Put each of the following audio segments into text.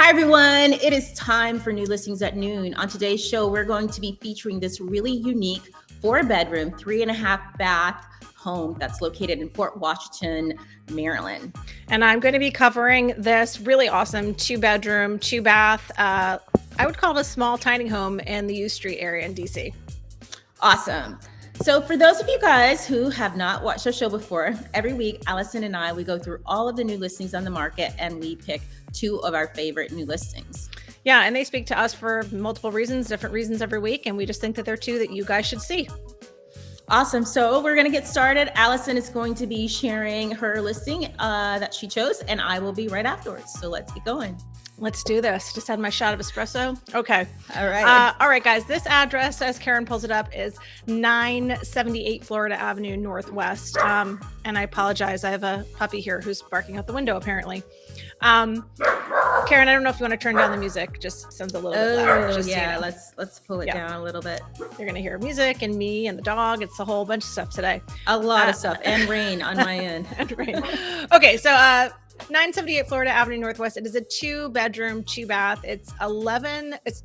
Hi, everyone. It is time for New Listings at Noon. On today's show, we're going to be featuring this really unique 4-bedroom, 3.5 bath home that's located in Fort Washington, Maryland. And I'm going to be covering this really awesome 2-bedroom, 2-bath. I would call it a small tiny home in the U Street area in DC. Awesome. So for those of you guys who have not watched our show before, every week, Allison and I, we go through all of the new listings on the market and we pick 2 of our favorite new listings. Yeah, and they speak to us for multiple reasons, different reasons every week, and we just think that they're 2 that you guys should see. Awesome. So we're going to get started. Allison is going to be sharing her listing that she chose, and I will be right afterwards. So let's get going. Let's do this. Just had my shot of espresso. Okay. All right. All right, guys. This address, as Karen pulls it up, is 978 Florida Avenue Northwest. And I apologize. I have a puppy here who's barking out the window, apparently. Karen, I don't know if you want to turn down the music. Just sounds a little bit louder. Just yeah. So you know. Let's pull it down a little bit. You're gonna hear music and me and the dog. It's a whole bunch of stuff today. A lot of stuff and rain on my end. And rain. Okay, so 978 Florida Avenue Northwest. It is a 2-bedroom, 2-bath. It's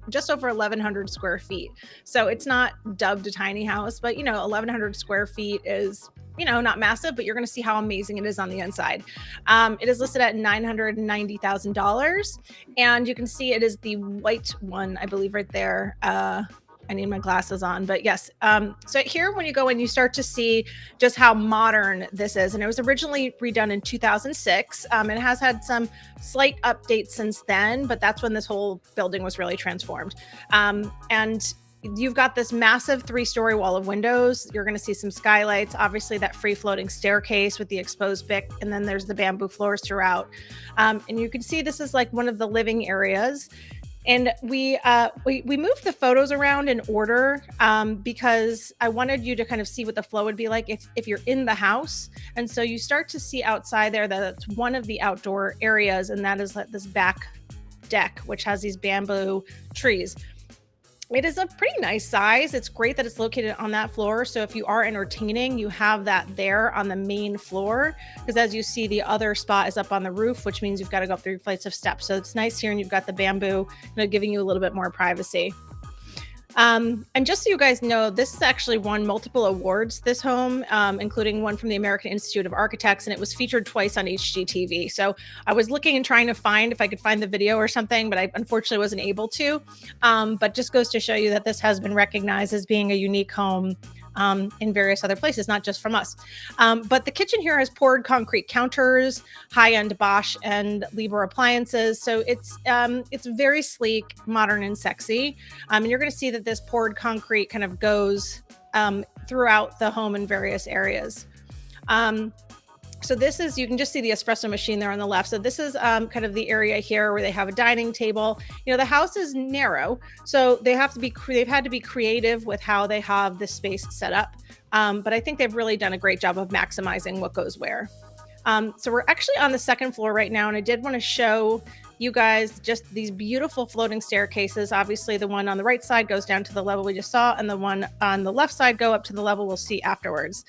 just over 1,100 square feet. So it's not dubbed a tiny house, but 1,100 square feet is, not massive, but you're going to see how amazing it is on the inside. It is listed at $990,000, and you can see it is the white one, I believe, right there. I need my glasses on, but yes. So here, when you go in, you start to see just how modern this is. And it was originally redone in 2006. It has had some slight updates since then, but that's when this whole building was really transformed. And you've got this massive 3-story wall of windows. You're going to see some skylights, obviously that free floating staircase with the exposed bic, and then there's the bamboo floors throughout. And you can see this is like one of the living areas. And we moved the photos around in order because I wanted you to kind of see what the flow would be like if you're in the house. And so you start to see outside there that it's one of the outdoor areas, and that is like this back deck, which has these bamboo trees. It is a pretty nice size. It's great that it's located on that floor. So if you are entertaining, you have that there on the main floor, because as you see, the other spot is up on the roof, which means you've got to go up 3 flights of steps. So it's nice here, and you've got the bamboo, giving you a little bit more privacy. And just so you guys know, this has actually won multiple awards, this home, including one from the American Institute of Architects, and it was featured twice on HGTV. So I was looking and trying to find if I could find the video or something, but I unfortunately wasn't able to. But just goes to show you that this has been recognized as being a unique home in various other places, not just from us. But the kitchen here has poured concrete counters, high-end Bosch and Liebherr appliances. So it's very sleek, modern, and sexy. And you're going to see that this poured concrete kind of goes throughout the home in various areas. So this is, you can just see the espresso machine there on the left. So this is kind of the area here where they have a dining table. The house is narrow, so they've had to be creative with how they have this space set up. But I think they've really done a great job of maximizing what goes where. So we're actually on the 2nd floor right now, and I did want to show you guys just these beautiful floating staircases. Obviously, the one on the right side goes down to the level we just saw, and the one on the left side go up to the level we'll see afterwards.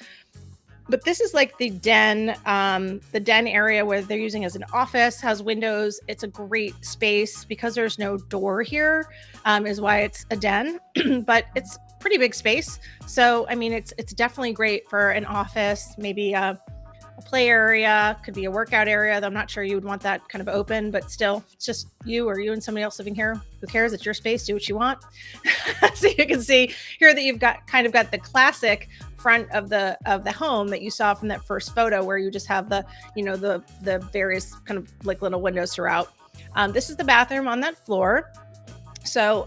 But this is like the den area where they're using as an office, has windows. It's a great space because there's no door here, is why it's a den, but it's pretty big space. So, I mean, it's definitely great for an office, maybe a play area, could be a workout area, though I'm not sure you would want that kind of open, but still, it's just you or you and somebody else living here. Who cares? It's your space. Do what you want. So you can see here that you've got the classic front of the home that you saw from that first photo, where you just have the various kind of like little windows throughout. This is the bathroom on that floor. So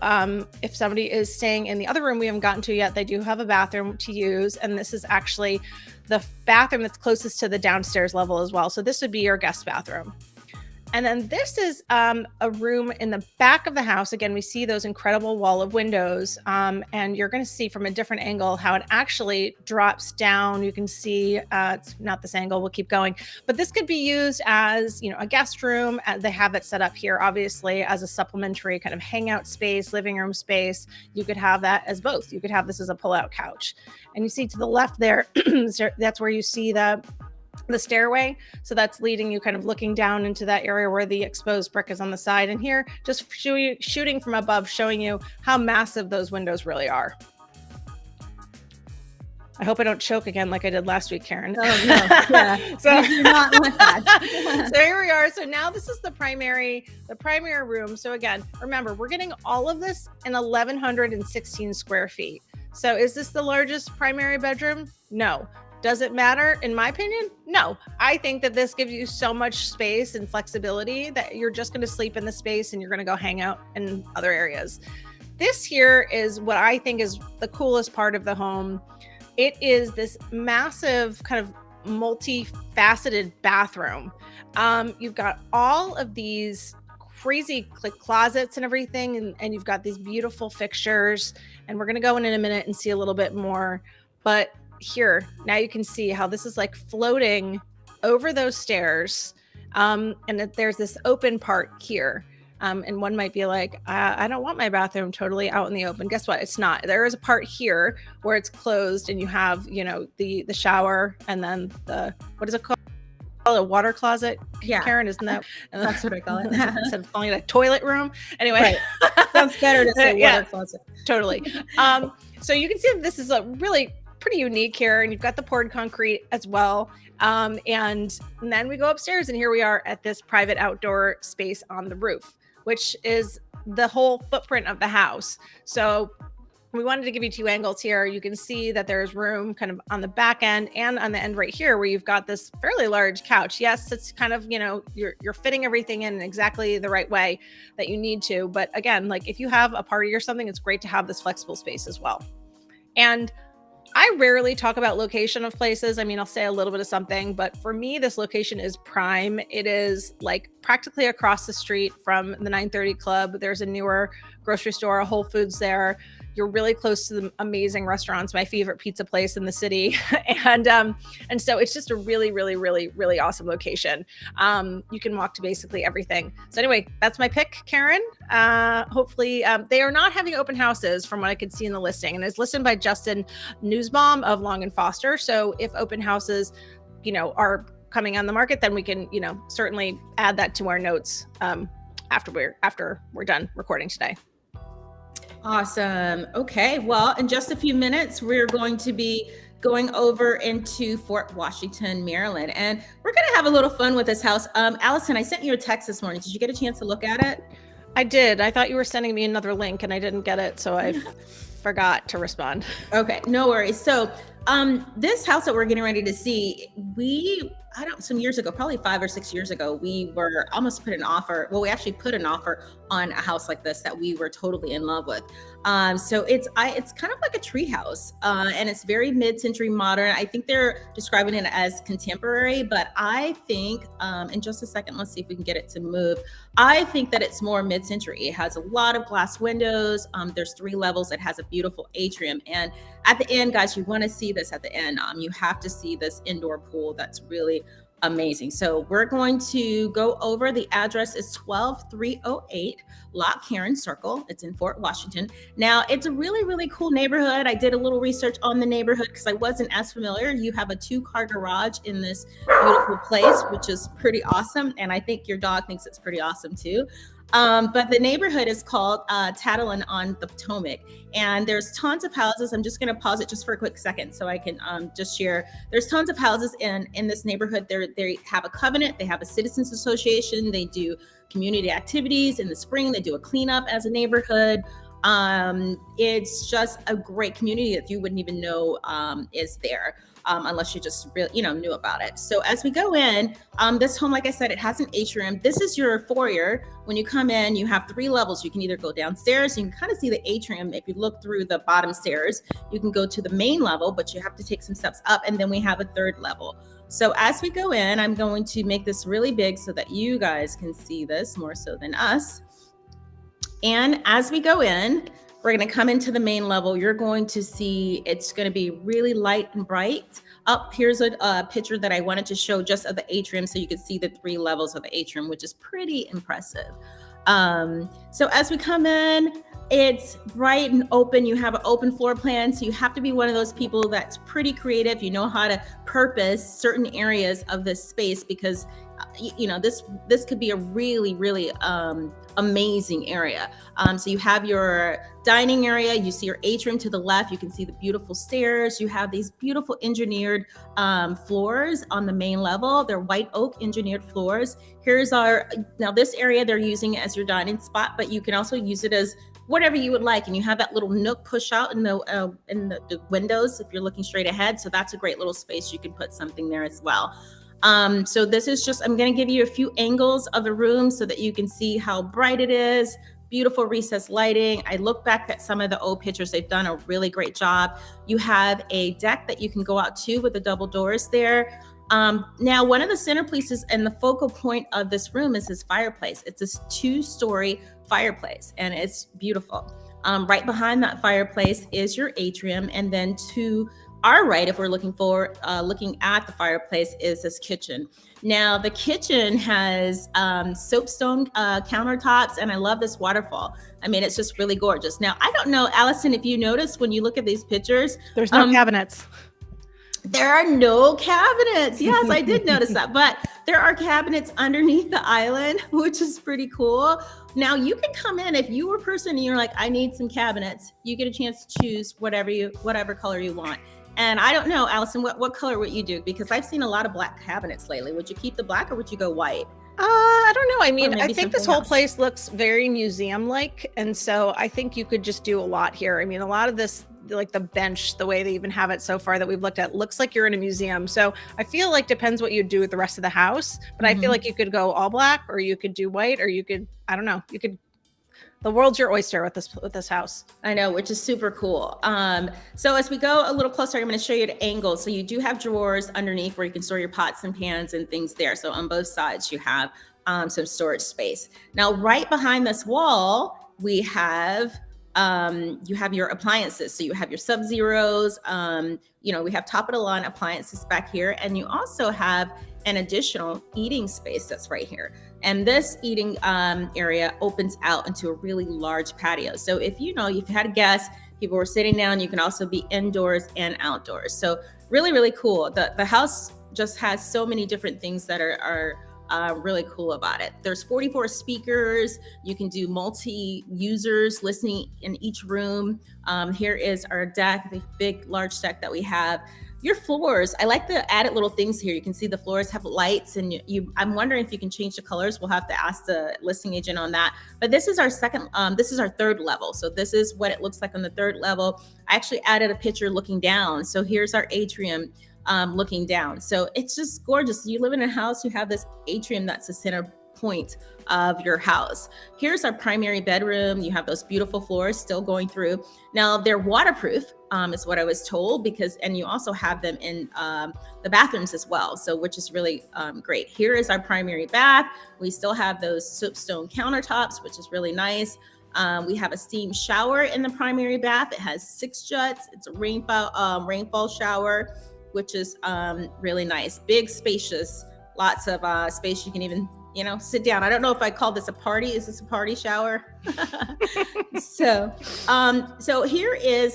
if somebody is staying in the other room we haven't gotten to yet, they do have a bathroom to use. And this is actually the bathroom that's closest to the downstairs level as well. So this would be your guest bathroom. And then this is a room in the back of the house. Again, we see those incredible wall of windows, and you're going to see from a different angle how it actually drops down. You can see it's not this angle. We'll keep going. But this could be used as, a guest room. They have it set up here, obviously, as a supplementary kind of hangout space, living room space. You could have that as both. You could have this as a pull-out couch. And you see to the left there, that's where you see the the stairway. So that's leading you kind of looking down into that area where the exposed brick is on the side. And here, just shooting from above, showing you how massive those windows really are. I hope I don't choke again like I did last week, Karen. Oh, no. Yeah. So, you do not want that. So here we are. So now this is the primary room. So again, remember, we're getting all of this in 1,116 square feet. So is this the largest primary bedroom? No. Does it matter? In my opinion, no. I think that this gives you so much space and flexibility that you're just going to sleep in the space and you're going to go hang out in other areas. This here is what I think is the coolest part of the home. It is this massive kind of multifaceted bathroom. You've got all of these crazy closets and everything, and you've got these beautiful fixtures, and we're going to go in a minute and see a little bit more. But here, now you can see how this is like floating over those stairs, and that there's this open part here. And one might be like, I don't want my bathroom totally out in the open. Guess what? It's not. There is a part here where it's closed and you have, you know, the shower and then the, what is it called? A water closet. Yeah. Karen, isn't that? That's what I call it. Instead of calling it a toilet room. Anyway. Right. Sounds better to say water closet. Totally. So you can see that this is a really pretty unique here, and you've got the poured concrete as well. And then we go upstairs, and here we are at this private outdoor space on the roof, which is the whole footprint of the house. So we wanted to give you two angles here. You can see that there's room kind of on the back end and on the end right here where you've got this fairly large couch. Yes, it's kind of, you know, you're fitting everything in exactly the right way that you need to. But again, like if you have a party or something, it's great to have this flexible space as well. And I rarely talk about location of places. I mean, I'll say a little bit of something, but for me, this location is prime. It is like practically across the street from the 930 Club. There's a newer grocery store, a Whole Foods there. You're really close to the amazing restaurants, my favorite pizza place in the city. And so it's just a really, really, really, really awesome location. You can walk to basically everything. So anyway, that's my pick, Karen. Hopefully they are not having open houses from what I could see in the listing, and it's listed by Justin Newsbaum of Long and Foster. So if open houses, you know, are coming on the market, then we can, you know, certainly add that to our notes after we're done recording today. Awesome. Okay. Well, in just a few minutes, we're going to be going over into Fort Washington, Maryland, and we're going to have a little fun with this house. Allison, I sent you a text this morning. Did you get a chance to look at it? I did. I thought you were sending me another link and I didn't get it, so I forgot to respond. Okay, no worries. So this house that we're getting ready to see, some years ago, probably 5 or 6 years ago, we were almost put an offer. Well, we actually put an offer on a house like this that we were totally in love with. So it's kind of like a tree house, and it's very mid-century modern. I think they're describing it as contemporary, but I think, in just a second, let's see if we can get it to move. I think that it's more mid-century. It has a lot of glass windows. There's 3 levels. It has a beautiful atrium. And at the end, guys, you want to see this at the end. You have to see this indoor pool that's really amazing. So we're going to go over. The address is 12308 Lock Heron Circle. It's in Fort Washington. Now, it's a really, really cool neighborhood. I did a little research on the neighborhood because I wasn't as familiar. You have a 2-car garage in this beautiful place, which is pretty awesome. And I think your dog thinks it's pretty awesome too. But the neighborhood is called Tattling on the Potomac, and there's tons of houses. I'm just going to pause it just for a quick second so I can just share. There's tons of houses in this neighborhood. They have a covenant. They have a citizens association. They do community activities in the spring. They do a cleanup as a neighborhood. It's just a great community that you wouldn't even know is there. Unless you just really, knew about it. So as we go in, this home, like I said, it has an atrium. This is your foyer. When you come in, you have 3 levels. You can either go downstairs, you can kind of see the atrium. If you look through the bottom stairs, you can go to the main level, but you have to take some steps up. And then we have a 3rd level. So as we go in, I'm going to make this really big so that you guys can see this more so than us. And as we go in, we're going to come into the main level. You're going to see it's going to be really light and bright. Here's a picture that I wanted to show just of the atrium so you could see the 3 levels of the atrium, which is pretty impressive. So as we come in, it's bright and open. You have an open floor plan. So you have to be one of those people that's pretty creative. You know how to purpose certain areas of this space, because this could be a really, really amazing area. So you have your dining area, you see your atrium to the left, you can see the beautiful stairs, you have these beautiful engineered floors on the main level. They're white oak engineered floors. Now this area they're using it as your dining spot, but you can also use it as whatever you would like. And you have that little nook push out in the windows if you're looking straight ahead. So that's a great little space. You can put something there as well. So this is just, I'm going to give you a few angles of the room so that you can see how bright it is. Beautiful recessed lighting. I look back at some of the old pictures. They've done a really great job. You have a deck that you can go out to with the double doors there. Now, one of the centerpieces and the focal point of this room is this fireplace. It's this 2-story fireplace, and it's beautiful. Right behind that fireplace is your atrium, and then to our right, if we're looking at the fireplace, is this kitchen. Now, the kitchen has soapstone countertops, and I love this waterfall. I mean, it's just really gorgeous. Now, I don't know, Allison, if you notice when you look at these pictures, there's no cabinets. There are no cabinets. Yes, I did notice that. But there are cabinets underneath the island, which is pretty cool. Now you can come in if you were a person and you're like, I need some cabinets. You get a chance to choose whatever color you want. And I don't know, Allison, what color would you do? Because I've seen a lot of black cabinets lately. Would you keep the black or would you go white? I don't know. I mean, I think this whole place looks very museum-like. And so I think you could just do a lot here. I mean, a lot of this, like the bench, the way they even have it so far that we've looked at, looks like you're in a museum. So I feel like depends what you do with the rest of the house. But I feel like you could go all black, or you could do white, or you could, I don't know, the world's your oyster with this house. I know, which is super cool. So as we go a little closer, I'm going to show you the angle. So you do have drawers underneath where you can store your pots and pans and things there. So on both sides, you have some storage space. Now, right behind this wall, we have you have your appliances. So you have your Sub-Zeros. We have top of the line appliances back here, and you also have an additional eating space that's right here. And this eating area opens out into a really large patio. So if you've had a guest, people were sitting down, you can also be indoors and outdoors. So really, really cool. The house just has so many different things that are really cool about it. There's 44 speakers. You can do multi-users listening in each room. Here is our deck, the big, large deck that we have. Your floors, I like the added little things here. You can see the floors have lights, and I'm wondering if you can change the colors. We'll have to ask the listing agent on that. But this is our third level. So this is what it looks like on the third level. I actually added a picture looking down. So here's our atrium looking down. So it's just gorgeous. You live in a house, you have this atrium that's the center point of your house. Here's our primary bedroom. You have those beautiful floors still going through. Now they're waterproof, is what I was told, and you also have them in the bathrooms as well. So, which is really great. Here is our primary bath. We still have those soapstone countertops, which is really nice. We have a steam shower in the primary bath. It has 6 jets. It's a rainfall shower, which is really nice. Big, spacious, lots of space. You can even sit down. I don't know if I call this a party. Is this a party shower? So here is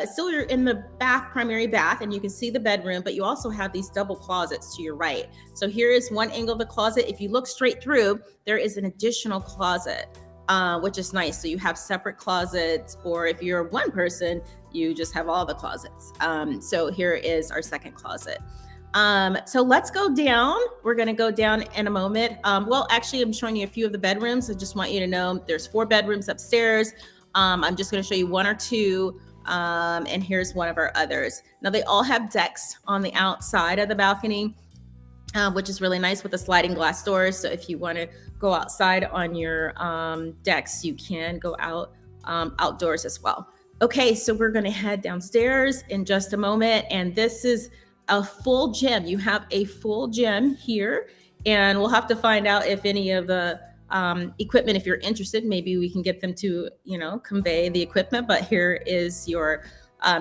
still you're in the primary bath, and you can see the bedroom, but you also have these double closets to your right. So here is one angle of the closet. If you look straight through, there is an additional closet, which is nice. So you have separate closets, or if you're one person, you just have all the closets. So here is our second closet. So let's go down. We're going to go down in a moment. Well, actually, I'm showing you a few of the bedrooms. I just want you to know there's 4 bedrooms upstairs. I'm just going to show you 1 or 2. And here's one of our others. Now, they all have decks on the outside of the balcony, which is really nice with the sliding glass doors. So if you want to go outside on your decks, you can go outdoors as well. Okay, so we're going to head downstairs in just a moment. And this is a full gym. You have a full gym here, and we'll have to find out if any of the equipment, if you're interested, maybe we can get them to, convey the equipment. But here is your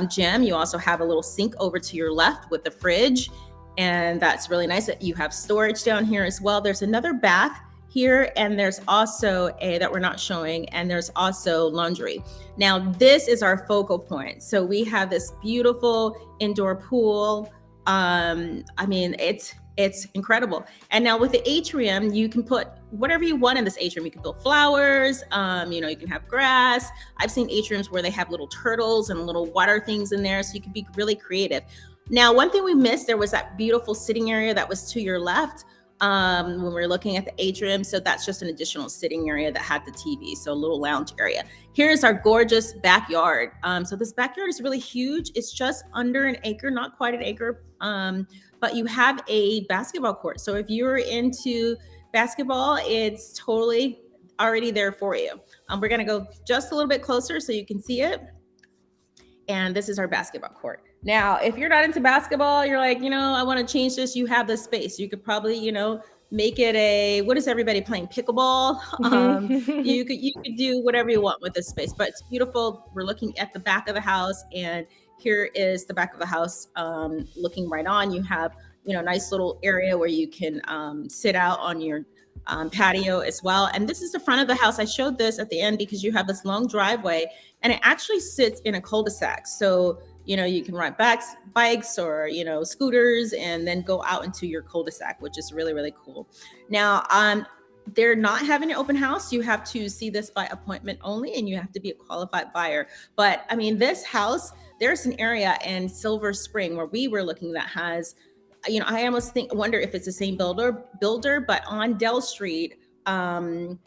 gym. You also have a little sink over to your left with the fridge, and that's really nice. You have storage down here as well. There's another bath here, and there's also a that we're not showing, and there's also laundry. Now this is our focal point. So we have this beautiful indoor pool. I mean, it's incredible. And now with the atrium, you can put whatever you want in this atrium. You can build flowers, you can have grass. I've seen atriums where they have little turtles and little water things in there, so you can be really creative. Now, one thing we missed, there was that beautiful sitting area that was to your left when we were looking at the atrium. So that's just an additional sitting area that had the TV, so a little lounge area. Here's our gorgeous backyard. So this backyard is really huge. It's just under an acre, not quite an acre, but you have a basketball court. So if you're into basketball, it's totally already there for you. We're gonna go just a little bit closer so you can see it. And this is our basketball court. Now, if you're not into basketball, you're like, I want to change this. You have the space. You could probably, make it what is everybody playing? Pickleball. You could do whatever you want with this space, but it's beautiful. We're looking at the back of the house, and here is the back of the house looking right on. You have, nice little area where you can sit out on your patio as well. And this is the front of the house. I showed this at the end because you have this long driveway, and it actually sits in a cul-de-sac. So, you can ride bikes or, scooters, and then go out into your cul-de-sac, which is really, really cool. Now, they're not having an open house. You have to see this by appointment only, and you have to be a qualified buyer. But I mean, this house, there's an area in Silver Spring where we were looking that has, I almost wonder if it's the same builder, but on Dell Street and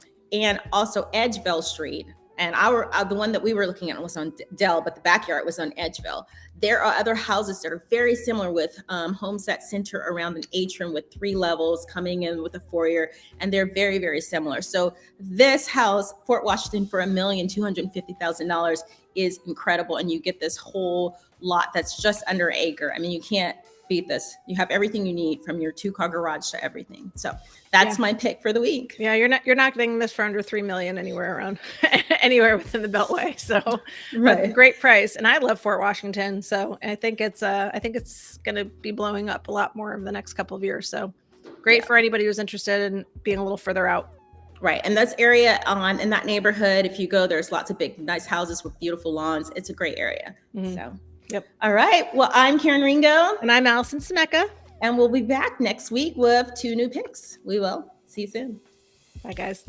also Edgeville Street. And the one that we were looking at was on Dell, but the backyard was on Edgeville. There are other houses that are very similar with homes that center around an atrium with 3 levels coming in with a foyer, and they're very, very similar. So this house, Fort Washington, for $1,250,000 is incredible, and you get this whole lot that's just under an acre. I mean, you can't beat this. You have everything you need, from your 2-car garage to everything. So that's my pick for the week. Yeah, you're not getting this for under $3 million anywhere around anywhere within the Beltway. So right. Great price. And I love Fort Washington. So I think it's going to be blowing up a lot more over the next couple of years. So great for anybody who's interested in being a little further out. Right. And that's area in that neighborhood. If you go, there's lots of big, nice houses with beautiful lawns. It's a great area. Mm-hmm. So. Yep. All right. Well, I'm Karen Ringo. And I'm Alison Scimeca. And we'll be back next week with 2 new picks. We will. See you soon. Bye, guys.